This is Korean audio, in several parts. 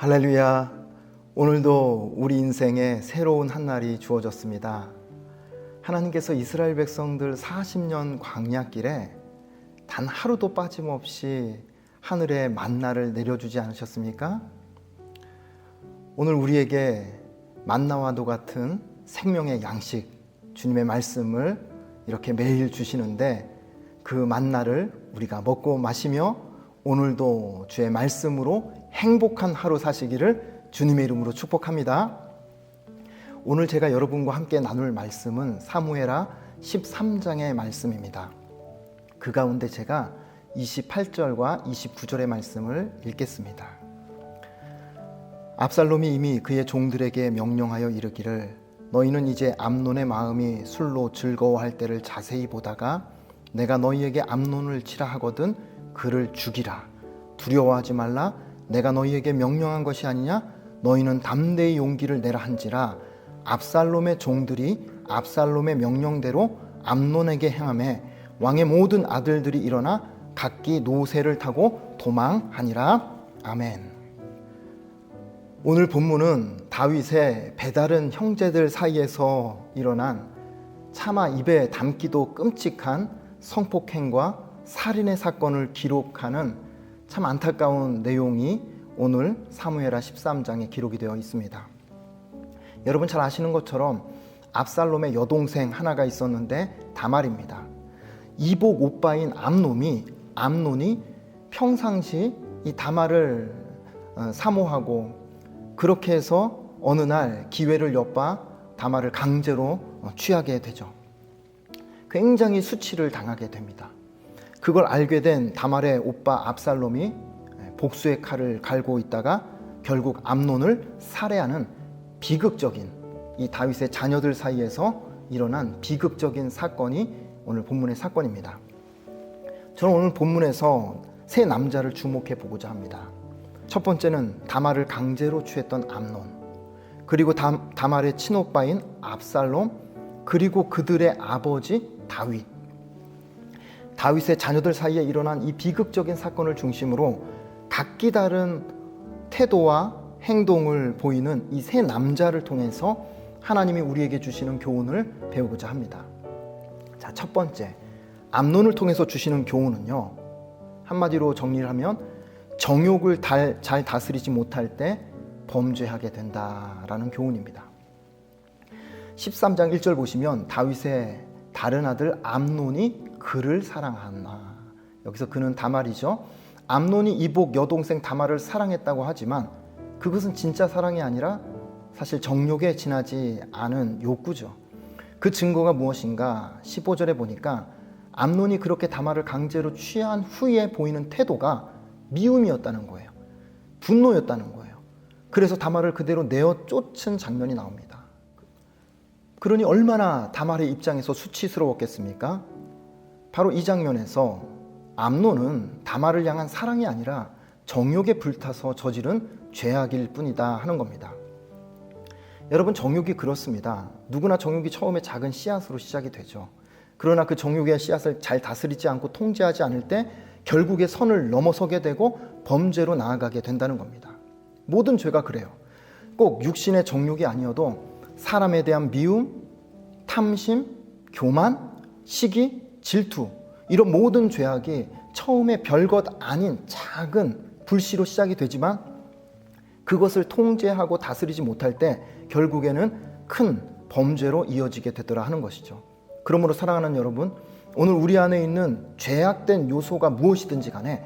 할렐루야. 오늘도 우리 인생에 새로운 한 날이 주어졌습니다. 하나님께서 이스라엘 백성들 40년 광야길에 단 하루도 빠짐없이 하늘에 만나를 내려주지 않으셨습니까? 오늘 우리에게 만나와도 같은 생명의 양식, 주님의 말씀을 이렇게 매일 주시는데 그 만나를 우리가 먹고 마시며 오늘도 주의 말씀으로 행복한 하루 사시기를 주님의 이름으로 축복합니다. 오늘 제가 여러분과 함께 나눌 말씀은 사무엘하 13장의 말씀입니다. 그 가운데 제가 28절과 29절의 말씀을 읽겠습니다. 압살롬이 이미 그의 종들에게 명령하여 이르기를 너희는 이제 암논의 마음이 술로 즐거워할 때를 자세히 보다가 내가 너희에게 암논을 치라 하거든 그를 죽이라. 두려워하지 말라. 내가 너희에게 명령한 것이 아니냐? 너희는 담대히 용기를 내라 한지라. 압살롬의 종들이 압살롬의 명령대로 암논에게 행하매 왕의 모든 아들들이 일어나 각기 노새를 타고 도망하니라. 아멘. 오늘 본문은 다윗의 배다른 형제들 사이에서 일어난 차마 입에 담기도 끔찍한 성폭행과 살인의 사건을 기록하는 참 안타까운 내용이 오늘 사무엘하 13장에 기록이 되어 있습니다. 여러분 잘 아시는 것처럼 압살롬의 여동생 하나가 있었는데 다말입니다. 이복 오빠인 암논이 평상시 이 다말을 사모하고 그렇게 해서 어느 날 기회를 엿봐 다말을 강제로 취하게 되죠. 굉장히 수치를 당하게 됩니다. 그걸 알게 된 다말의 오빠 압살롬이 복수의 칼을 갈고 있다가 결국 암논을 살해하는 비극적인 이 다윗의 자녀들 사이에서 일어난 비극적인 사건이 오늘 본문의 사건입니다. 저는 오늘 본문에서 세 남자를 주목해 보고자 합니다. 첫 번째는 다말을 강제로 취했던 암논, 그리고 다말의 친오빠인 압살롬, 그리고 그들의 아버지 다윗. 다윗의 자녀들 사이에 일어난 이 비극적인 사건을 중심으로 각기 다른 태도와 행동을 보이는 이 세 남자를 통해서 하나님이 우리에게 주시는 교훈을 배우고자 합니다. 자, 첫 번째, 암논을 통해서 주시는 교훈은요, 한마디로 정리를 하면 정욕을 잘 다스리지 못할 때 범죄하게 된다라는 교훈입니다. 13장 1절 보시면 다윗의 다른 아들 암논이 그를 사랑하나. 여기서 그는 다말이죠. 암논이 이복 여동생 다말을 사랑했다고 하지만 그것은 진짜 사랑이 아니라 사실 정욕에 지나지 않은 욕구죠. 그 증거가 무엇인가? 15절에 보니까 암논이 그렇게 다말을 강제로 취한 후에 보이는 태도가 미움이었다는 거예요. 분노였다는 거예요. 그래서 다말을 그대로 내어 쫓은 장면이 나옵니다. 그러니 얼마나 다말의 입장에서 수치스러웠겠습니까? 바로 이 장면에서 암논은 다말을 향한 사랑이 아니라 정욕에 불타서 저지른 죄악일 뿐이다 하는 겁니다. 여러분, 정욕이 그렇습니다. 누구나 정욕이 처음에 작은 씨앗으로 시작이 되죠. 그러나 그 정욕의 씨앗을 잘 다스리지 않고 통제하지 않을 때 결국에 선을 넘어서게 되고 범죄로 나아가게 된다는 겁니다. 모든 죄가 그래요. 꼭 육신의 정욕이 아니어도 사람에 대한 미움, 탐심, 교만, 시기, 질투, 이런 모든 죄악이 처음에 별것 아닌 작은 불씨로 시작이 되지만 그것을 통제하고 다스리지 못할 때 결국에는 큰 범죄로 이어지게 되더라 하는 것이죠. 그러므로 사랑하는 여러분, 오늘 우리 안에 있는 죄악된 요소가 무엇이든지 간에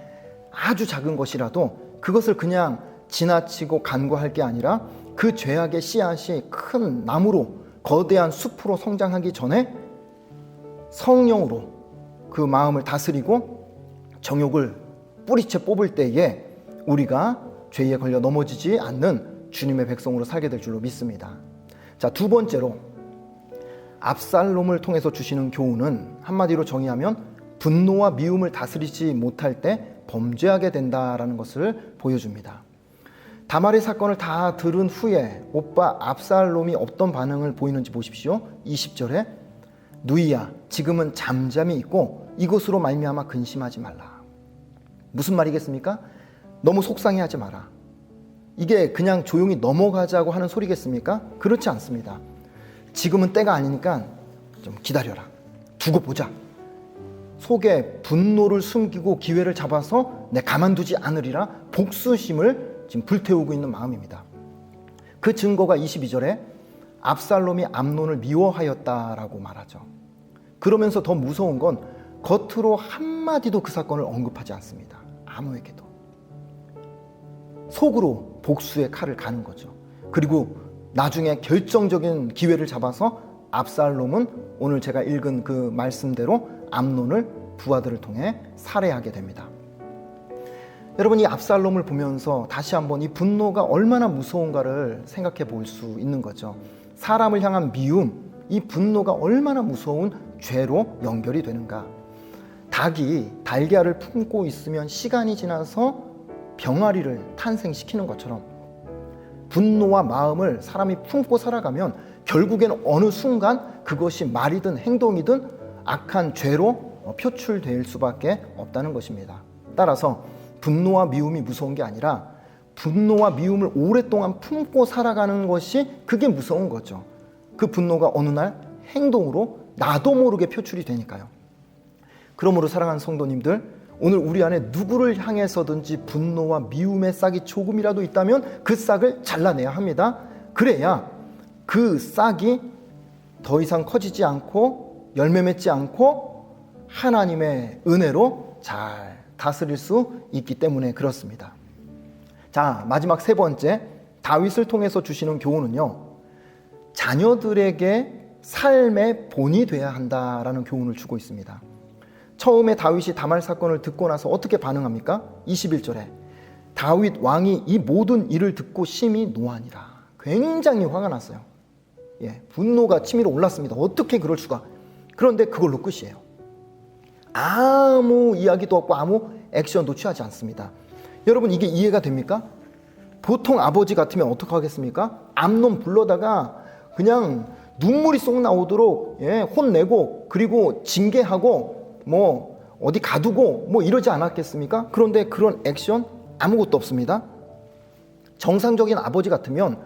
아주 작은 것이라도 그것을 그냥 지나치고 간과할 게 아니라 그 죄악의 씨앗이 큰 나무로 거대한 숲으로 성장하기 전에 성령으로 그 마음을 다스리고 정욕을 뿌리채 뽑을 때에 우리가 죄에 걸려 넘어지지 않는 주님의 백성으로 살게 될 줄로 믿습니다. 자, 두 번째로 압살롬을 통해서 주시는 교훈은 한마디로 정의하면 분노와 미움을 다스리지 못할 때 범죄하게 된다라는 것을 보여줍니다. 다말의 사건을 다 들은 후에 오빠 압살롬이 어떤 반응을 보이는지 보십시오. 20절에 누이야, 지금은 잠잠히 있고 이것으로 말미암아 근심하지 말라. 무슨 말이겠습니까? 너무 속상해하지 마라. 이게 그냥 조용히 넘어가자고 하는 소리겠습니까? 그렇지 않습니다. 지금은 때가 아니니까 좀 기다려라. 두고 보자. 속에 분노를 숨기고 기회를 잡아서 내 가만두지 않으리라 복수심을 지금 불태우고 있는 마음입니다. 그 증거가 22절에 압살롬이 암논을 미워하였다라고 말하죠. 그러면서 더 무서운 건 겉으로 한마디도 그 사건을 언급하지 않습니다. 아무에게도. 속으로 복수의 칼을 가는 거죠. 그리고 나중에 결정적인 기회를 잡아서 압살롬은 오늘 제가 읽은 그 말씀대로 암논을 부하들을 통해 살해하게 됩니다. 여러분, 이 압살롬을 보면서 다시 한번 이 분노가 얼마나 무서운가를 생각해 볼 수 있는 거죠. 사람을 향한 미움, 이 분노가 얼마나 무서운 죄로 연결이 되는가. 닭이 달걀을 품고 있으면 시간이 지나서 병아리를 탄생시키는 것처럼 분노와 마음을 사람이 품고 살아가면 결국에는 어느 순간 그것이 말이든 행동이든 악한 죄로 표출될 수밖에 없다는 것입니다. 따라서 분노와 미움이 무서운 게 아니라 분노와 미움을 오랫동안 품고 살아가는 것이 그게 무서운 거죠. 그 분노가 어느 날 행동으로 나도 모르게 표출이 되니까요. 그러므로 사랑하는 성도님들, 오늘 우리 안에 누구를 향해서든지 분노와 미움의 싹이 조금이라도 있다면 그 싹을 잘라내야 합니다. 그래야 그 싹이 더 이상 커지지 않고 열매 맺지 않고 하나님의 은혜로 잘 다스릴 수 있기 때문에 그렇습니다. 자, 마지막 세 번째, 다윗을 통해서 주시는 교훈은요, 자녀들에게 삶의 본이 돼야 한다라는 교훈을 주고 있습니다. 처음에 다윗이 다말 사건을 듣고 나서 어떻게 반응합니까? 21절에 다윗 왕이 이 모든 일을 듣고 심히 노하니라. 굉장히 화가 났어요. 분노가 치밀어 올랐습니다. 어떻게 그럴 수가. 그런데 그걸로 끝이에요. 아무 이야기도 없고 아무 액션도 취하지 않습니다. 여러분, 이게 이해가 됩니까? 보통 아버지 같으면 어떻게 하겠습니까? 암논 불러다가 그냥 눈물이 쏙 나오도록 혼내고 그리고 징계하고 뭐 어디 가두고 뭐 이러지 않았겠습니까? 그런데 그런 액션 아무것도 없습니다. 정상적인 아버지 같으면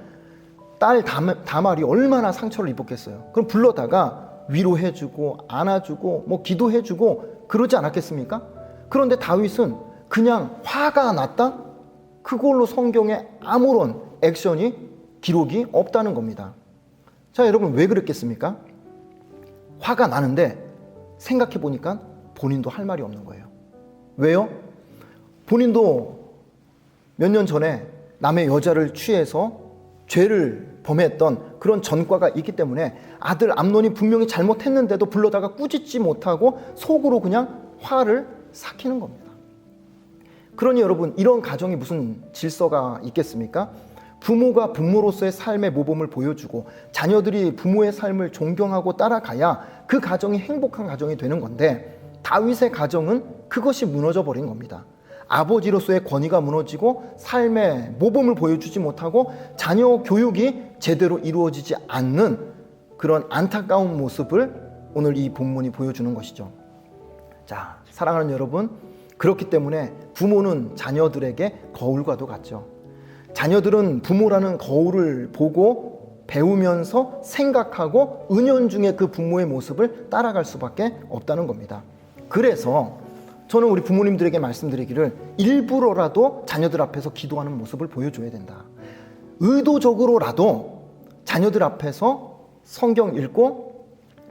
딸 다말이 얼마나 상처를 입었겠어요. 그럼 불러다가 위로해주고 안아주고 뭐 기도해주고 그러지 않았겠습니까? 그런데 다윗은 그냥 화가 났다? 그걸로 성경에 아무런 액션이 기록이 없다는 겁니다. 자, 여러분, 왜 그랬겠습니까? 화가 나는데 생각해 보니까 본인도 할 말이 없는 거예요. 왜요? 본인도 몇 년 전에 남의 여자를 취해서 죄를 범했던 그런 전과가 있기 때문에 아들 암논이 분명히 잘못했는데도 불러다가 꾸짖지 못하고 속으로 그냥 화를 삭히는 겁니다. 그러니 여러분, 이런 가정이 무슨 질서가 있겠습니까? 부모가 부모로서의 삶의 모범을 보여주고 자녀들이 부모의 삶을 존경하고 따라가야 그 가정이 행복한 가정이 되는 건데, 다윗의 가정은 그것이 무너져 버린 겁니다. 아버지로서의 권위가 무너지고 삶의 모범을 보여주지 못하고 자녀 교육이 제대로 이루어지지 않는 그런 안타까운 모습을 오늘 이 본문이 보여주는 것이죠. 자, 사랑하는 여러분, 그렇기 때문에 부모는 자녀들에게 거울과도 같죠. 자녀들은 부모라는 거울을 보고 배우면서 생각하고 은연중에 그 부모의 모습을 따라갈 수밖에 없다는 겁니다. 그래서 저는 우리 부모님들에게 말씀드리기를 일부러라도 자녀들 앞에서 기도하는 모습을 보여줘야 된다. 의도적으로라도 자녀들 앞에서 성경 읽고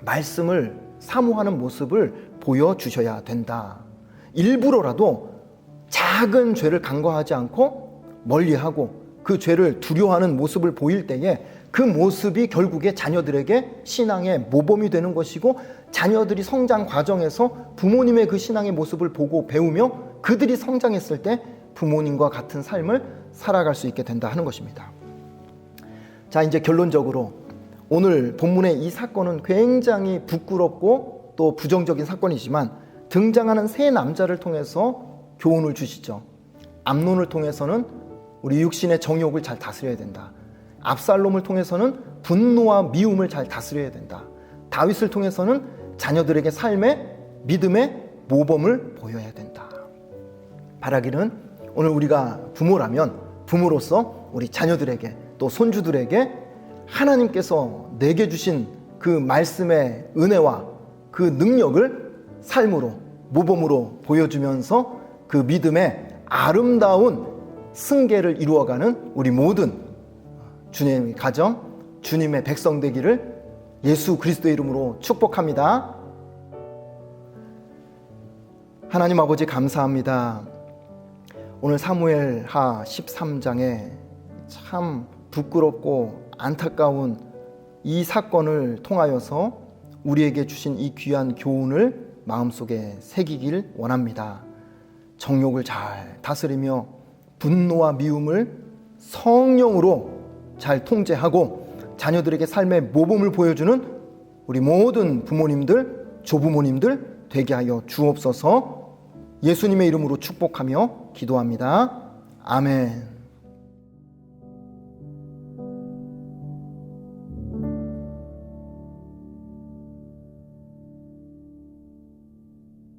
말씀을 사모하는 모습을 보여주셔야 된다. 일부러라도 작은 죄를 간과하지 않고 멀리하고 그 죄를 두려워하는 모습을 보일 때에 그 모습이 결국에 자녀들에게 신앙의 모범이 되는 것이고, 자녀들이 성장 과정에서 부모님의 그 신앙의 모습을 보고 배우며 그들이 성장했을 때 부모님과 같은 삶을 살아갈 수 있게 된다 하는 것입니다. 자, 이제 결론적으로 오늘 본문의 이 사건은 굉장히 부끄럽고 또 부정적인 사건이지만 등장하는 세 남자를 통해서 교훈을 주시죠. 암논을 통해서는 우리 육신의 정욕을 잘 다스려야 된다. 압살롬을 통해서는 분노와 미움을 잘 다스려야 된다. 다윗을 통해서는 자녀들에게 삶의 믿음의 모범을 보여야 된다. 바라기는 오늘 우리가 부모라면 부모로서 우리 자녀들에게 또 손주들에게 하나님께서 내게 주신 그 말씀의 은혜와 그 능력을 삶으로 모범으로 보여주면서 그 믿음의 아름다운 승계를 이루어가는 우리 모든 주님의 가정, 주님의 백성 되기를 예수 그리스도의 이름으로 축복합니다. 하나님 아버지 감사합니다. 오늘 사무엘하 13장에 참 부끄럽고 안타까운 이 사건을 통하여서 우리에게 주신 이 귀한 교훈을 마음속에 새기길 원합니다. 정욕을 잘 다스리며 분노와 미움을 성령으로 잘 통제하고 자녀들에게 삶의 모범을 보여주는 우리 모든 부모님들, 조부모님들 되게 하여 주옵소서. 예수님의 이름으로 축복하며 기도합니다. 아멘.